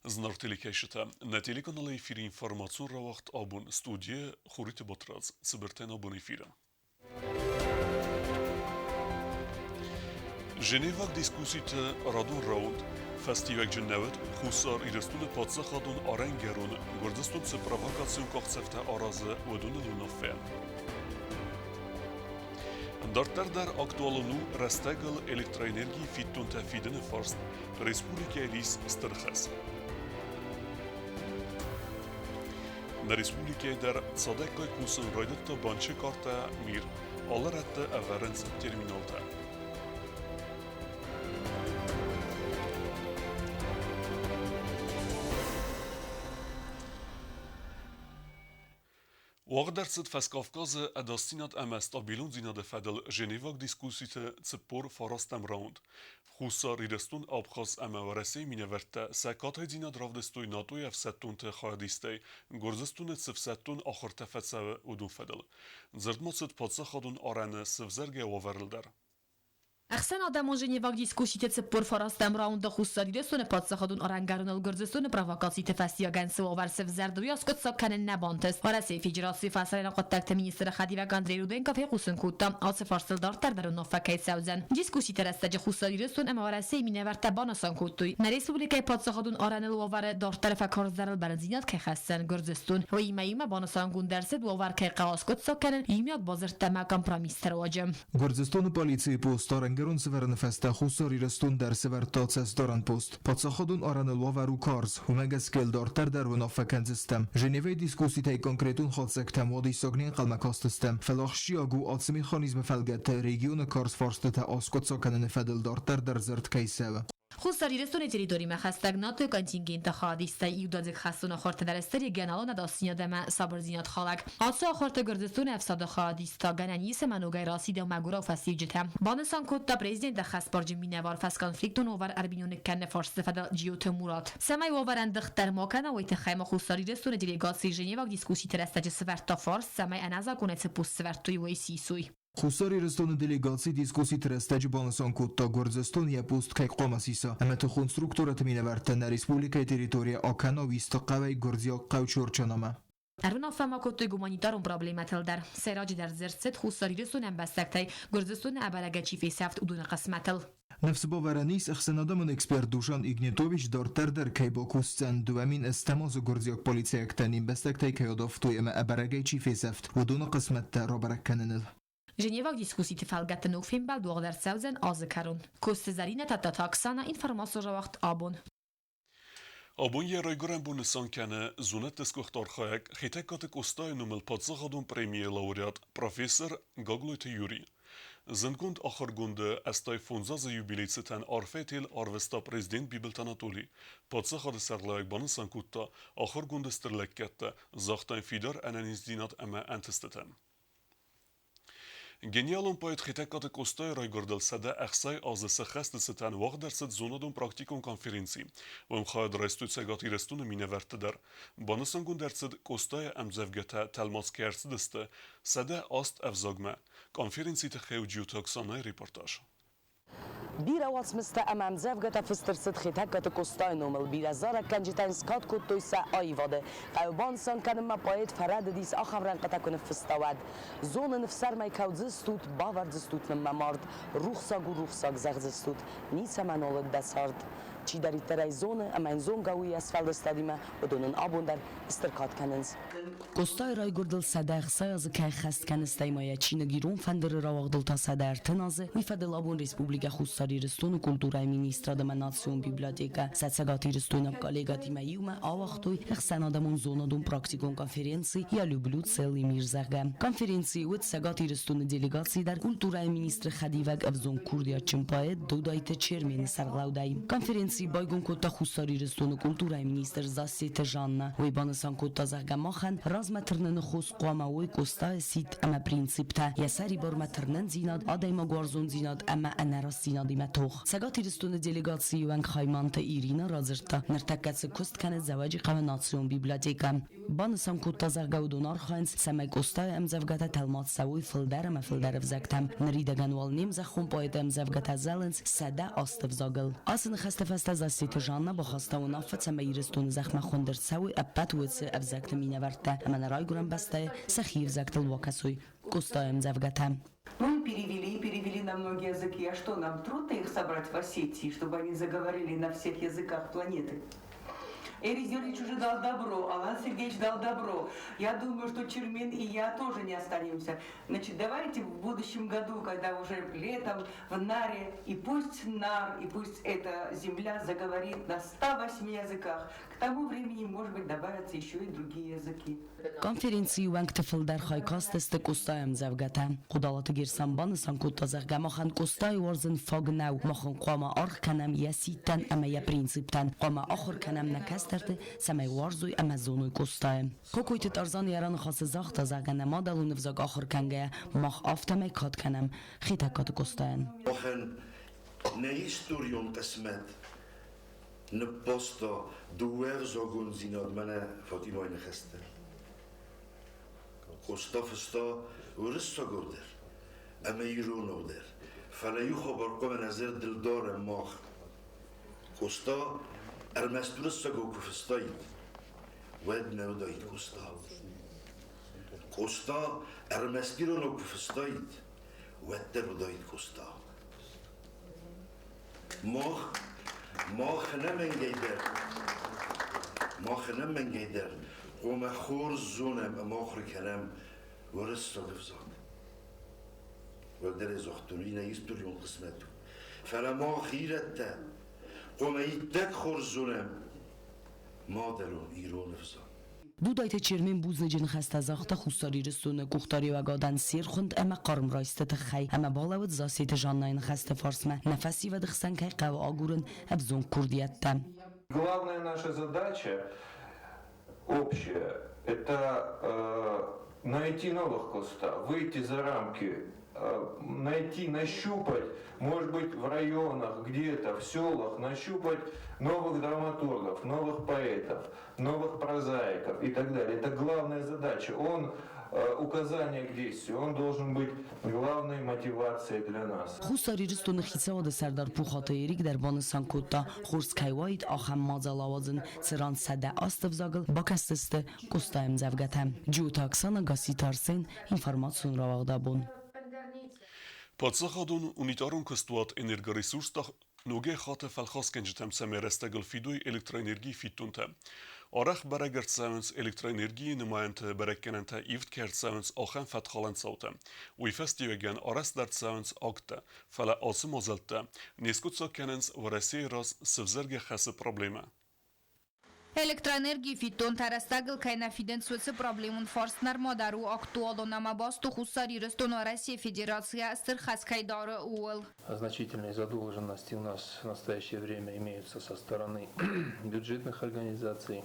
Знар телекешите на телеканала ефир информацион ра вақт абун студия Хурит Батраз цибертен абун ефира. Женевак дискусите радун раунд фестивек дженевет хусар ирестун подсахадун аренгерун гурдистун се провокацион кохцефте аразы удун лунафен. Дартер актуалуну растегал электроэнергии фиттун тафиден фарст республика Элис Стырхас. На республике дар цадеккой кусын райдытта банчы карта мир, алар атты аваренс терминалта. Уагдерцет фескавказы адастинат ама стабилун зинады федел Женевак дискусите цепор фарастам раунд. Хусар ирестун абхаз ама варесе миневерте секат зинад равдестуй натуй ефсеттун те хайдистей горзестун цефсеттун ахыр тефetse удун федел. Зردмацет подсахадун аране севзерге ваверилдер. Ахсан адамон Женевак дискусите цепор фарастам раунда хусариде соне подсахадун арангарунал гурзестун провокациите фестиагансы оварсев зерду яскот сакканен набантес. Варасе федерации фасалена коттакт министр Хадивак Андрей Руденков хусун кутта асе фарсылдартар дарун нофакай саузен. Дискусите растаҗи хусариде сон ама варасе миневерта банасан куттуй. На республикай подсахадун аранел оваре дартар факарзарал барзинат ке хассан гурзестун. Ва имайма банасан гундерсе довар ке qaoskot сакканен имяк базыртама компромисстер ваҗем. Гурзестун полиции постарен گرون سفرن فسته خساری رستون در سفر تاتس دارن پست پاتساخدون آران الوارو کارز همه اسکیل دارتر در و نافکن زستم ژنو دیسکوسی تای کنکرتون خالصک تمادی ساگنین قلمکاست استم فلاخشی آگو آتس مکانیزم فلگت رژیون کارز فارست تا آسکوت ساکنن فدل دارتر در زرد کیسه Хусари рестуне территории хастагнато контингент хадиста иудадик хастуна хорта дарестери геналона дастинядама сабрзинат халак аса хорта гурдистун افساد хадиста гананис манугай расида магура фасиджета банесан котта президент хасбарж минавар фас конфликтун овар арбинун канне фарс фадал جیوت мурат самай оваранд дхтар макана ويت خيمه خусари рестуне делегации Женевак дискуссии терестаҗи сверта фарс самай аназа кунец пус свертуй войсисуй خساری رستون دلیگاسی دیسکوسی ترستج بانسان کوتا گرزستون یا پوست که قامسیسا اما تو کنسترکتورت مینورتن در ریسپوبلیکای تریتوریا آکانا ویستا قوی گرزیا قو چورچانامه Aruna fama kotoy gumanitarun problematıl der. Seracı der zerset xusari restun embestektay gurzdistun abalagachi feseft udun qismatıl. نفس باورنیس اخسنادمون اکسپرت دوشان ایگنیتوویچ دارتر در کی باکوستن دوامین استماز گرزیاک پلیسیاک تنین بستکتای که یادافتوی اما ابرگای فیسفت و دون قسمت تا را برکننل. Женевак дискуссиите фалгатта нофембал дуғдар савзен азы карун. Кост зарина тата таксана информация вақт абон. Абон я райгоран бунесан кане зунет дискухтар хаек хитекат костай нумел подсахадун премия лауреат профессор Гаглойте Юрий. Зенгунд ахаргунде астай фунзаза юбилейцетен арфетил арвеста президент Бибелт Анатолий. Подсахад сарлайк банесан кутта ахаргунде стерлekкетте захтан фидар ананиздинат ама антестетен. Genialon poet хитекат костай райгордел сада ахсай аз сахаст сетан вагдерсет зонадон практикон конференции. Вом хад рестуцегат ирестун миневертдер. Банесан гундерсет костай амзевгета талмаскерсдесте сада аст авзагма. Конференции тхеуджиутоксанай репортаж. بیر آواز مست امام زفگت فسترست خیتکت کستای نومل بیر ازار کنجتن سکات کت تویس آیواده قیبان سان کنم ما باید فرد دیس آخر رنقتا کنه فستواد زون نفسر می کوزستود باوردستود نمامارد روخساگ زغزستود نیس من اولد بسارد چی داری ترای زونه اما این زون گویی اسفل استادیمه و دونن آبون در استرکات کننز Kostay raygurdal sadaq sayazı kay xast kanistaymoya Çinagirun fandırı ravagdal ta sadar tınazı Vifadal abun Respublika Xussari Ristonu Kulturay Ministradama Nasyon Biblioteka Satsagati Ristonu Kolegati Mayuma Avaqtoy Ixsan adamon zonadun praktikon konferensi ya Lüblut Seli Mirzagam Konferensi ut Sagati Ristonu delegatsiyi dar Kulturay Ministri Xadivak Avzon Kurdiya Çimpayet Dodayte Çermeni sarglavday Konferensi baygun kotta Xussari Ristonu Kulturay Ministr Zasset Janna ve banasan kotta zagamaxan Razmatırnın xos qamaoy kosta sit ama prinsipta yasari barmatırnın zinad adayma gwarzon zinad ama anaras zinadima tox Sagati Ristonu delegatsiyi van Khaymanta Irina razırta nirtakatsi kost kana zavaji qava Nasyon Biblioteka banasan kotta zagawdonar khans samay kosta amzavgata talmat sawoy fildar ama fildar vzaktam nridagan wal nem zakhum poet amzavgata zalens sada astv zagal asın xastafa خسته زاسیت جاننا با خواسته و نافت سمیرستون زخم خوندر سوی ابت ویس افزاکت مینه ورته من رای گرم بسته سخیف زاکت الواکسوی گستایم زفگتم. Ну и перевели на многие языки. А что, нам трудно их собрать в Осетии, чтобы они заговорили на всех языках планеты? Эрис Георгиевич уже дал добро, Алан Сергеевич дал добро. Я думаю, что Чермин и я тоже не останемся. Значит, давайте в будущем году, когда уже летом в Наре, и пусть Нар, и пусть эта земля заговорит на 108 языках. К тому времени, может быть, добавятся еще и другие языки. Konferensiyi وانگتفل در خایکاست است کستایم زفگتم. خدالات گیرسان بانسان کتا زغگه مخان کستای ورزن فاگ نو مخان قاما آرخ کنم یا سیتن اما یا پرینسیپتن قاما آخر کنم نکسترد سمی ورزوی اما زونوی کستایم. کوکویت تارزان یاران خاص زاخت زغگه نما دلون فزاگ آخر کنگه مخ آفتمی کات کنم خیتا کات کستایم. مخن نهیستوریون قسمت نپاستا دوور زاگون زیناد منه فاطمه نخسته. قصتافستا ورستا گودر اما ایرون اودر فلیو خبر قم نظر دلدار ماخ قصتا ارمستورستا گو کفستایید ود نودایید قصتا ارمستیرون کفستایید ود درودایید قصتا ماخ نمن گیدر قوم خور زونم اما آخر کنم ورس صادف زاد ودر زختونی نیستوریون قسمتو فلما خیرت تا قوم ایتک خور زونم مادرون ایرون افزاد دو دایت چرمین بوزنجین خسته زاخته خوستاری رسونه گختاری و گادن سیر خوند اما قارم رایسته تخی اما بالاود زاسیت جانناین خسته فارسمه نفسی و دخسن که قو آگورن ابزون کردیت تم. Главная наша задача общая – это найти новых кустов, выйти за рамки, найти, нащупать, может быть, в районах, где-то, в селах, нащупать новых драматургов, новых поэтов, новых прозаиков и так далее. Это главная задача. Указание к действию, он должен быть главной мотивацией для нас. خوستاری رستون خیساد سردار پوخاته ایریک در بانستان کوتا خورس کیواید آخم مازال آوازن سران سده آستفزاگل با کستسته کستایم زفگتم. جو تاکسان گاسی تارسین اینفرماسیون را واقع بون. Подсахадун унитарун кастуат энергоресурстах нуге хата фалхас кенжитам самерестагл фидуй электроэнергии фиттунта. Арах барагертсавенс электроэнергии нумаянта бараккенанта ивт кертсавенс ахан фатхалан саута. Уйфестивеген арас дартсавенс акта. Фала асым азалта. Нескутса кененс вараси раз сывзерге хасы проблема. Электроэнергии фитон тарастагл кайна фиденсуется проблемун форстнар модару актуалу намабасту хусари растуну Россия Федерация стырхаскайдары уол. Значительные задолженности у нас в настоящее время имеются со стороны бюджетных организаций,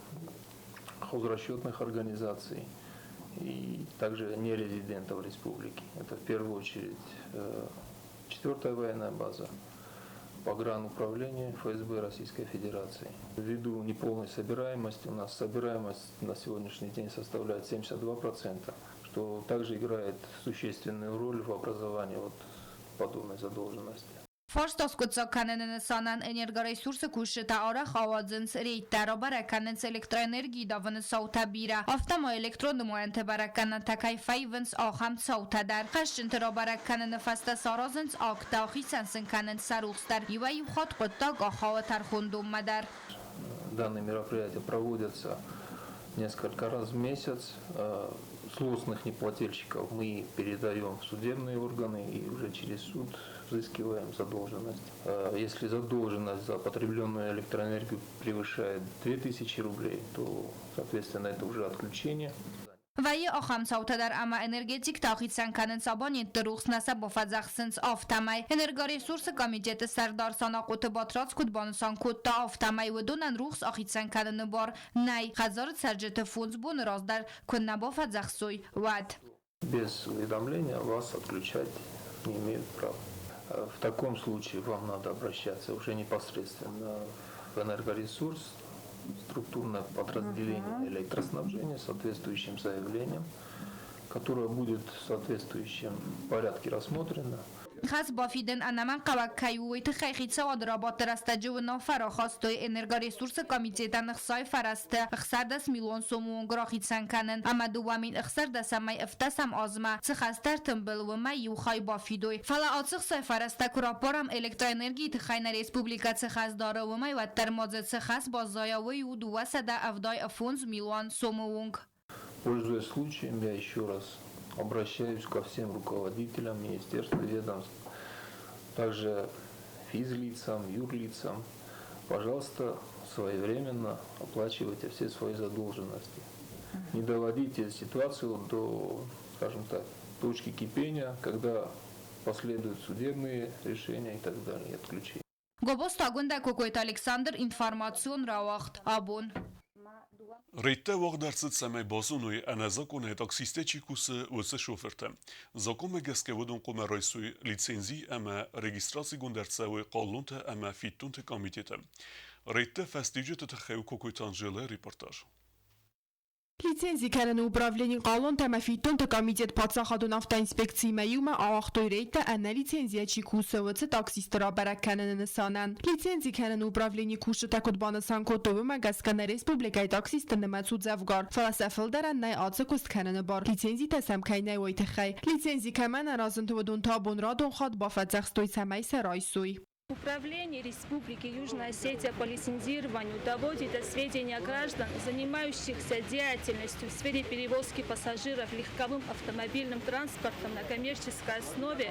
хозрасчетных организаций и также нерезидентов республики. Это в первую очередь 4-я военная база, погрануправление ФСБ Российской Федерации. Ввиду неполной собираемости, у нас собираемость на сегодняшний день составляет 72%, что также играет существенную роль в образовании подобной задолженности. Форстас куцаканен санан энергоресурсы кушета арах авазынс рейтара бараканенс электроэнергии даван саута бира. Автома электронный муэнте бараканен такай файвенс ахам саута дар. Хашчинтера бараканен фаста саразенс акта хисенсен канен сарухстар. Ивай хот куттаг ахава тархундум мадар. Данные мероприятия проводятся несколько раз в месяц. Злостных неплательщиков мы передаем в судебные органы и уже через суд взыскиваем задолженность. Если задолженность за потребленную электроэнергию превышает 2000 рублей, то, соответственно, это уже отключение. وای آخام ساوت در اما انرژیتیک تاخید سنکانن سابانی دروخس نسب و فزخسنس آفتمای انرژی سورس کمیجت سردار سانا قط باتراس کد بانسان کد تا آفتمای و دونن روخس آخید سنکانن بار نای خزار سرجت فونز بون راز در کن نبا فزخسوی ود. Без уведомления вас отключать не имеют права. В таком случае вам надо обращаться уже непосредственно в энергоресурс, структурное подразделение электроснабжения с соответствующим заявлением, которое будет в соответствующем порядке рассмотрено. خاص بافیدن انمان قوکای ویت خیخی سواد را با ترستجو نافرا خواستوی انرژی ریسورس کمیته نخسای فرست اخسر دست میلیون سومون گراخید سنکنن اما دوامین اخسر دست می افتسم آزما سخستر تنبل و می یوخای بافیدوی فلا آتسخ سای فرست کراپارم الکترانرژی تخین ریسپوبلیکا سخص داره و می و ترمازت سخص با زایاوی و دو وسده افدای افونز میلیون سومونگ. Пользуясь случаем, я еще раз обращаюсь ко всем руководителям министерств и ведомств, также физлицам, юрлицам. Пожалуйста, своевременно оплачивайте все свои задолженности. Не доводите ситуацию до, скажем так, точки кипения, когда последуют судебные решения и так далее, и отключения. Գոբոս տագունդա կոկոյտ Ալեքսանդր ինֆորմացիոն ռավախտ աբոն Ռեյտե ողդարցած սամay բոսունույ անազակուն հետաքսիստե չիկուսը ուսը շոֆերտը զակում է գսկևոդուն կոմերոյսույ լիցենզի ամա ռեգիստրացի գունդարցավույ կալունտը ամա ֆիտունտը կոմիտետը Ռեյտե ֆաստիջը տխեու կոկոյտան ժելը ռիպորտաժ Лицензии кэрэн управление Калон Тамафитон комитет подсахадун автоинспекции Маюма Ахтой Рейта Анна лицензия Чикусовцы таксистера Бараканен Санан. Лицензии кэрэн управление Куши Такутбана Санкотовы Магаскана Республика таксистен Мацудзавгар. Фаласафл даран най Ацакуст кэрэн бар. Лицензии тасам кайнай Вайтахай. Лицензии каман разантовадун табун радон хад бафацах стой самай сарайсуй. Управление Республики Южная Осетия по лицензированию доводит до сведения граждан, занимающихся деятельностью в сфере перевозки пассажиров легковым автомобильным транспортом на коммерческой основе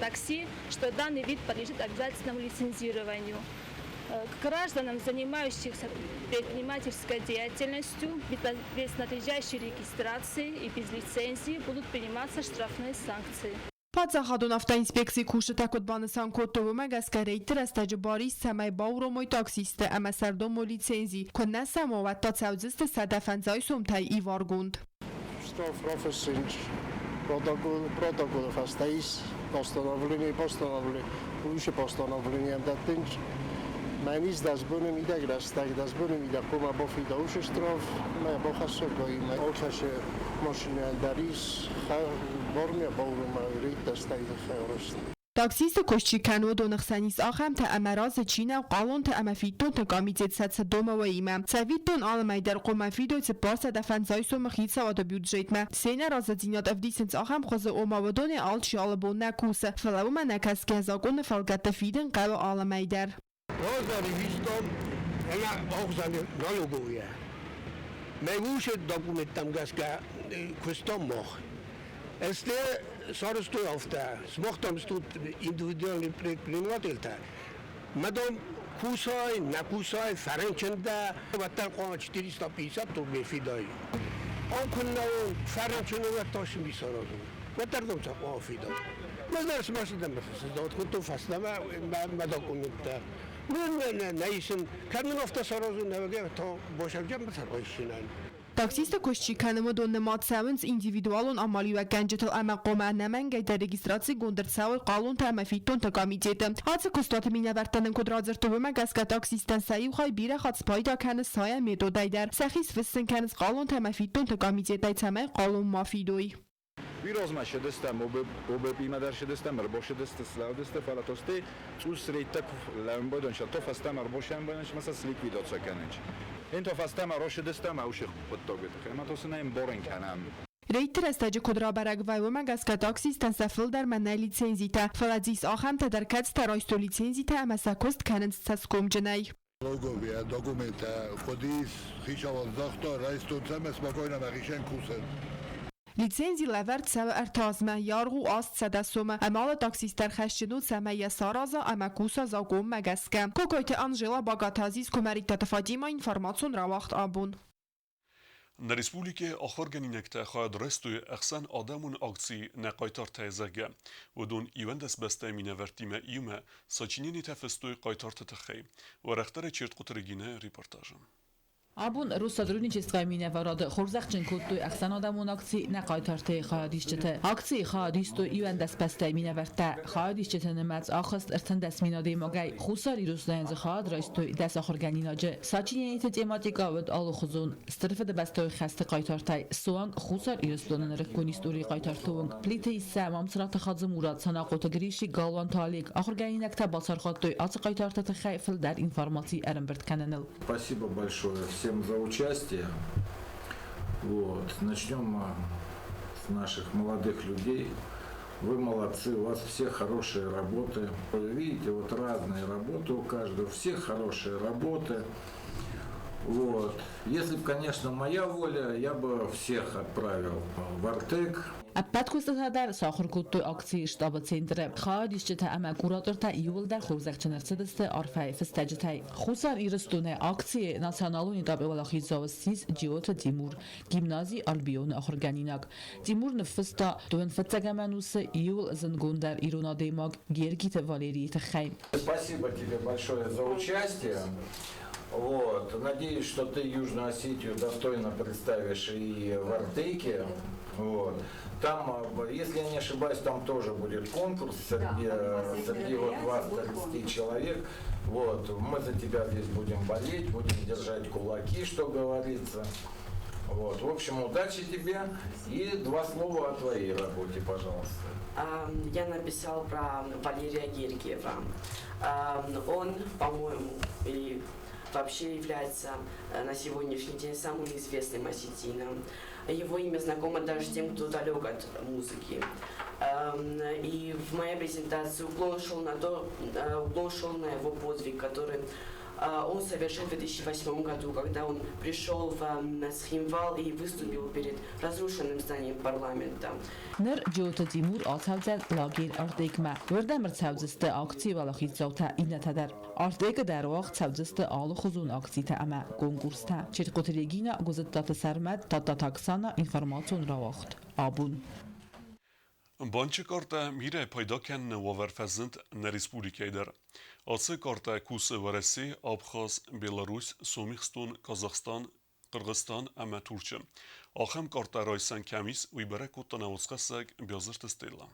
такси, что данный вид подлежит обязательному лицензированию. К гражданам, занимающихся предпринимательской деятельностью, без надлежащей регистрации и без лицензии будут приниматься штрафные санкции. Падзахадун автоинспекции Куши Такутбана Санкотовы Магаскарейт Растаджбари самай бауромой таксисты ама сардому лицензии конна самоват та цаудзисты садафанзай сумтай иваргунд. Что профессинч протокол фастаис постановление выше постановление датинч Манис дазбуны мидак растак дазбуны мидак кома бофида уше штраф ма бохасо гоима олхаше машина дарис бормя баурума рейта стайд خيرست تاکسیست کشچیکن و دونخسانیس آخم تا امراض چین و قالون تا امفیتون تا کامیتیت ست دوم و ایمم سویتون آلمای در قومفیدو سپارس دفنزای سوم خید سواد بیودجیت ما سینه راز دینات افدیسنس آخم خوز اوما و دون آل شیالبون نکوسه فلو من نکس که هزاگون فلگت فیدن قلو آلمای در Rozari vistom, ena ogzani nalogoja. Megusce dokumentam gaska questo moch. Este sarsto ofta, smochtam stut individualni предпринимательта. Madam kusay, nakusay, farenchenda, vatal qoma 450 to befidai. On kunna farenchenda vatash misaradu. Vatardom sa qofida. Madars masdam dot kuntu fasdama ma dokumenta. نایشن کامن افتا سرازون نمیگه تا باشم جمع بسرایشینن. تاکسیست کشچیکنم و دون نماد سوینز اندیویدوالون عملی و گنجتل اما قومه نمنگه در رگیستراسی گندر سوی قالون تا امفیتون تا کامیتیتم. حادثه کستات مینورتنن کد رازرتو بمگس که تاکسیستن سایو خواهی بیره خاد سپایدا کنه سایه میدو دایدر. سخیص فستن کنز قالون تا امفیتون تا کامیتیتای تمه قالون مافیدوی. ვიროზმა შედესთა მობებიმა და შედესთა მრბოშედესთა სლავდესთა ფალატოსტე წუს რეიტა ლამბოდონშა თოფასთა მრბოშამბანაშ მასას ლიკვიდოცა კანეჩ ენ თოფასთა მაროშედესთა მაუშე ხუპტოგეთ ხემატოსნა ემ ბორენკანამ Reiter استاج کدرا برگوی و مگس که تاکسیستن سفل در منای لیценزیتا فلازیس آخم تا در کت ترایستو لیценزیتا اما سکست کنند سسکوم جنای Logovia, dokumenta, kodis, خیشاوان زاختا رایستون سمس باقاینا مغیشن کوسن لیценزی لورد سو ارتازمه یارغو آست سدسومه امال تاکسیستر خشجنو سمه سارازا اما کوسا زاگوم مگسکه کوکایت انجلا باگاتازیز کمریک تتفادیما اینفرماسون رواخت آبون Na Respublike Achorgeninekte خواهد رستوی اخسان آدمون اکسی نقایتار تایزگه و دون ایوندس بسته مینورتیمه ایومه ساچینینی تفستوی قایتار تتخی و رختر چیرت قطرگینه ریپورتاجم. Abun Rus сотрудничества меня варады хорзахчин куттой ахсан адамун акции нақайтарты хаадишчете акции хаадисто ивен дәспәстә мине вәртә хаадишчете немец ахыст эртен дәсминаде магай хусари русланз хаад райсто дәс ахырганинаже сачинете тематика вд алу хузун стырфеде бәстой хасты кайтартай суан хусар ирслонын реконистори кайтартуын плите исә мамсрата хазы мурат санақоты гриши галван талик ахырганинакта басар хаттой ацы кайтартаты хайфил дар информации эренберт кананыл. Спасибо большое всем за участие. Вот. Начнем с наших молодых людей. Вы молодцы, у вас все хорошие работы. Вы видите, вот разные работы у каждого, все хорошие работы. Вот. Если бы, конечно, моя воля, я бы всех отправил в Артек. Аппаткустадар сахар куттой акции штаба центре хаадишчете ама кураторта июлдар хорзакчанерцедесте арфай фестаджетай хусар ирстуне акции националуни табевалахизавсис джиота Тимур гимназии Альбион ахорганинак Тимур нфста туен фацагаманусе июл зангундар ирунадемаг гергите Валерий Тахайм. Спасибо тебе большое за участие. Вот. Надеюсь, что ты Южную Осетию достойно представишь и в Артеке. Вот. Там, если я не ошибаюсь, там тоже будет конкурс среди вот вас 30 человек. Вот. Мы за тебя здесь будем болеть, будем держать кулаки, что говорится. Вот. В общем, удачи тебе и 2 слова о твоей работе, пожалуйста. Я написал про Валерия Гергиева. Он, по-моему, и вообще является на сегодняшний день самым известным осетином. Его имя знакомо даже тем, кто далек от музыки. И в моей презентации уклон шел на его подвиг, который он совершил в 2008 году, когда он пришел в Схимвал и выступил перед разрушенным зданием парламента. Нер Джота Тимур ацавзад лагер Артекма. Вердамр цавзсте акции валахизаута инатадар. Артека дар вақт цавзсте алу хузун акцията ама конкурста. Чирқотрегина гузаттат сармат тата таксана информацион равахт. Абун. Банчы карта мире пайда кенне ваверфезент на республикайдар. Асы карта кусы вареси Абхаз, Беларусь, Сомихстон, Казахстан, Кыргызстан, ама Турчы. Ахам карта райсан камис уйбара куттана усқасак бязырт стейла.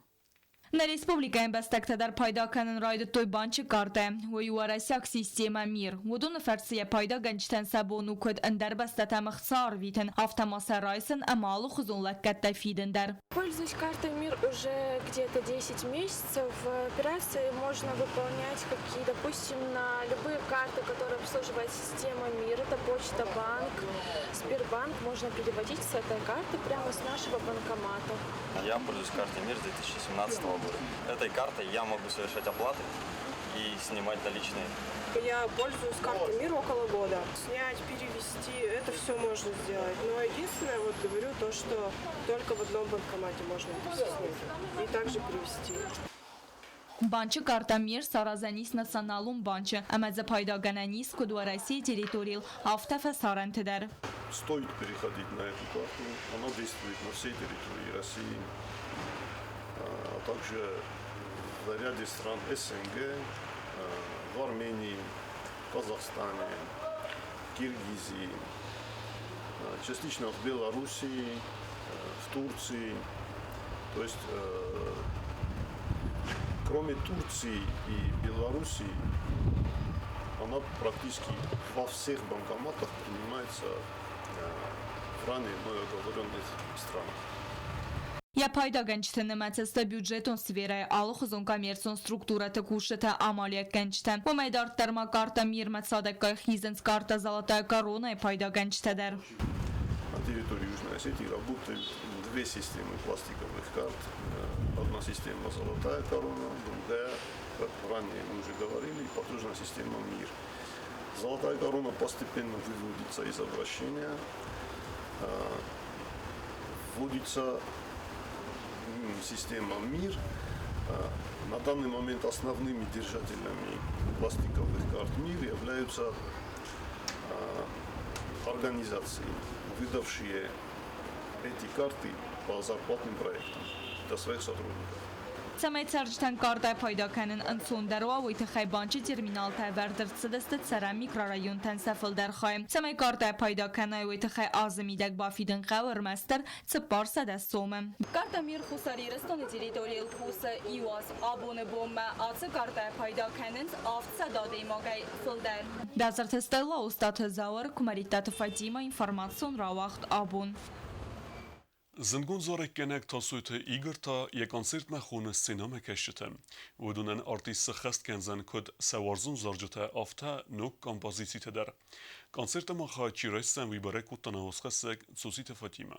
На республика бәстәктәдәр пайда канын райды той банчы карта. Уйуарасяк система мир. Удун фәрсия пайда гәнчтән сабону көд әндәр бәстәтә мөхсар витен. Автомаса райсын амалу хузунлак кәттә фидендәр. Пользуюсь картой МИР уже где-то 10 месяцев. Операции можно выполнять какие, допустим, на любые карты, которые обслуживает система МИР. Это Почта, Банк, Сбербанк. Можно переводить с этой карты прямо с нашего банкомата. Я пользуюсь картой МИР с 2017 года. Этой картой я могу совершать оплаты и снимать наличные. Я пользуюсь картой МИР около года. Снять, перевести, это все можно сделать. Но единственное, вот говорю, то, что только в одном банкомате можно это все снять. И также перевести. Банчы карта мир саразанис националум банчы. Амадза пайда гананис кудуа России территориал автофа сарантедар. Стоит переходить на эту карту. Она действует на всей территории России. А также в ряде стран СНГ, в Армении, Казахстане, Киргизии, частично в Белоруссии, в Турции. То есть, кроме Турции и Белоруссии, она практически во всех банкоматах принимается в ранее мной оговоренных странах. Я пайда генчтен немецеста бюджетон сферай алхузон коммерцион структура текушета амалия генчтен. У майдар терма карта мир мецадекка хизенс карта золотая корона и пайда генчтедер. На территории Южной Осетии работают 2 системы пластиковых карт. Одна система золотая корона, другая, как ранее мы уже говорили, потужная система МИР. Золотая корона постепенно выводится из обращения, вводится система МИР. На данный момент основными держателями пластиковых карт МИР являются организации, выдавшие эти карты по зарплатным проектам для своих сотрудников. Цамай царжтан карта пайда канын ансон дарва войты хайбанчы терминал тайбардыр цедесте цара микрорайон тенсефл در خواهیم. سمی کارت پیدا کنای و تخی آزمیدک بافیدن قور مستر سپار سدستومم. Карта мир хусари рестон территориал хуса иwas абоне бомма ацы карта пайда канен афт сададе магай филдер. Дазарт стелла устат заур кумаритат Фатима информацион равахт абон. Zëngun zore kenek ta sujtë igër ta je koncert me khunës sinema keshqëtë. Vëdunen artistë së khest kenzen kod se warzun zorgjëte afta nuk kompozicit e der. Koncerte më kha qirejsen vibere ku të në hoskesek Cusite Fatima.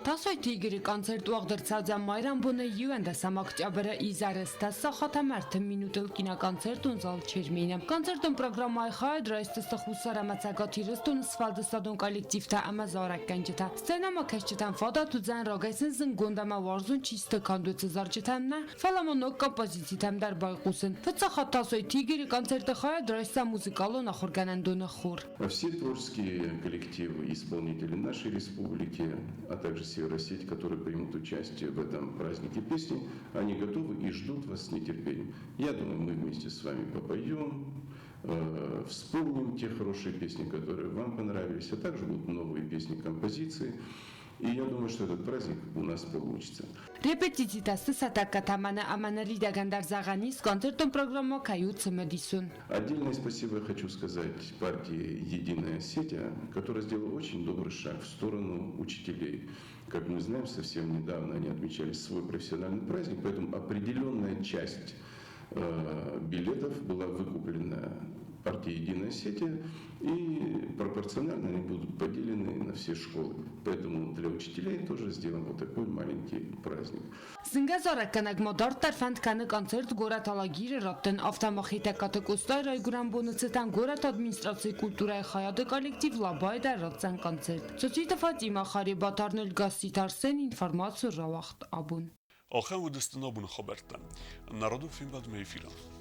Տասոյ թիգրի կոնցերտ ուաղդրցածյան մայրան բունը յուեն դասամակճաբրը իզարստա սախատամերթը մինուտել կինակոնցերտ ունզալ չերմինը։ Կոնցերտուն պրոգրամայ խայ դրայստը խուսարա մացագաթիրստուն սվալդստադուն կոլեկտիվտա ամազարակ կենջտա։ Սցենամա քեշչտան ֆոդա տուձան ռոգայսն զնգունդամա վարզուն չիստը կանդուծը զարջտամնա, ֆալամոնոկ կոմպոզիցիտամ դար բայկուսն։ Ֆծախատ տասոյ թիգրի կոնցերտը խայ դրայստա մուզիկալու նախորգանանդունը խուր։ Все творческие коллективы и исполнители нашей республики, а также Северосеть, которые примут участие в этом празднике песни, они готовы и ждут вас с нетерпением. Я думаю, мы вместе с вами попоем, вспомним те хорошие песни, которые вам понравились, а также будут новые песни, композиции. И я думаю, что этот праздник у нас получится. Репетиции тасты сатака тамана аманари дагандар заганис концертом программа каются медисун. Отдельное спасибо я хочу сказать партии «Единая Осетия», которая сделала очень добрый шаг в сторону учителей. Как мы знаем, совсем недавно они отмечали свой профессиональный праздник, поэтому определенная часть билетов была выкуплена партией «Единая Осетия», и пропорционально они будут поделены на все школы. Поэтому для учителей тоже сделан вот такой маленький праздник. Զնգազարականակ մոդար տարվանդ կանը կոնցերտ գորատալագիրը ռոտեն ավտամախիտակատը կոստայ ռայգուրան բոնıцıtan գորատ ադմինիստրացիի կուլտուրայի խայադը կոլեկտիվ լաբայ դարրացան կոնցերտ։ Ծոցիտը Ֆատիմա խարի բատարնել գասիտարսեն ինֆորմացիա ռավախտ աբուն։ آخر و دستنا بون خبرتن. نرادو فیلم بعد میفیرم.